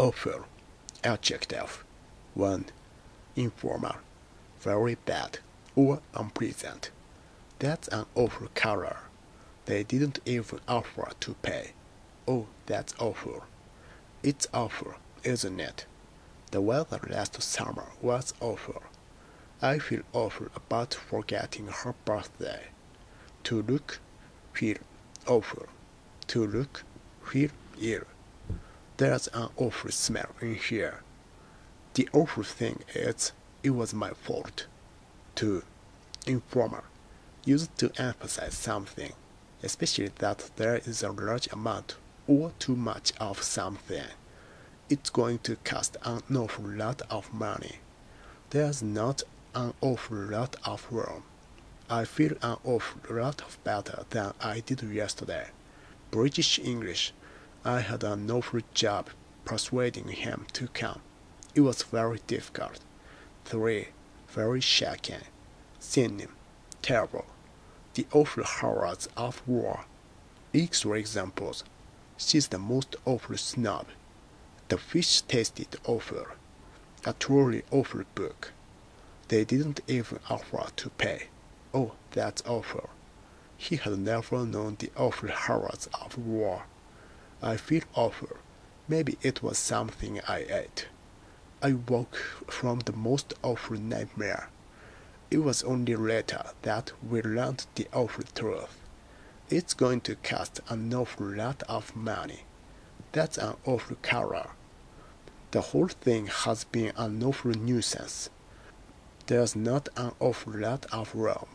Awful. Adjective. 1. Informal. Very bad or unpleasant. That's an awful color. They didn't even offer to pay. Oh, that's awful. It's awful, isn't it? The weather last summer was awful. I feel awful about forgetting her birthday. To look, feel awful. To look, feel ill. There's an awful smell in here. The awful thing is, it was my fault. 2. Informal. Used to emphasize something, especially that there is a large amount or too much of something. It's going to cost an awful lot of money. There's not an awful lot of room. I feel an awful lot better than I did yesterday. British English. I had an awful job persuading him to come. It was very difficult. 3. Very shocking. Synonym. Terrible. The awful horrors of war. Extra examples. She's the most awful snob. The fish tasted awful. A truly awful book. They didn't even offer to pay. Oh, that's awful. He had never known the awful horrors of war. I feel awful. Maybe it was something I ate. I woke from the most awful nightmare. It was only later that we learned the awful truth. It's going to cost an awful lot of money. That's an awful color. The whole thing has been an awful nuisance. There's not an awful lot of room.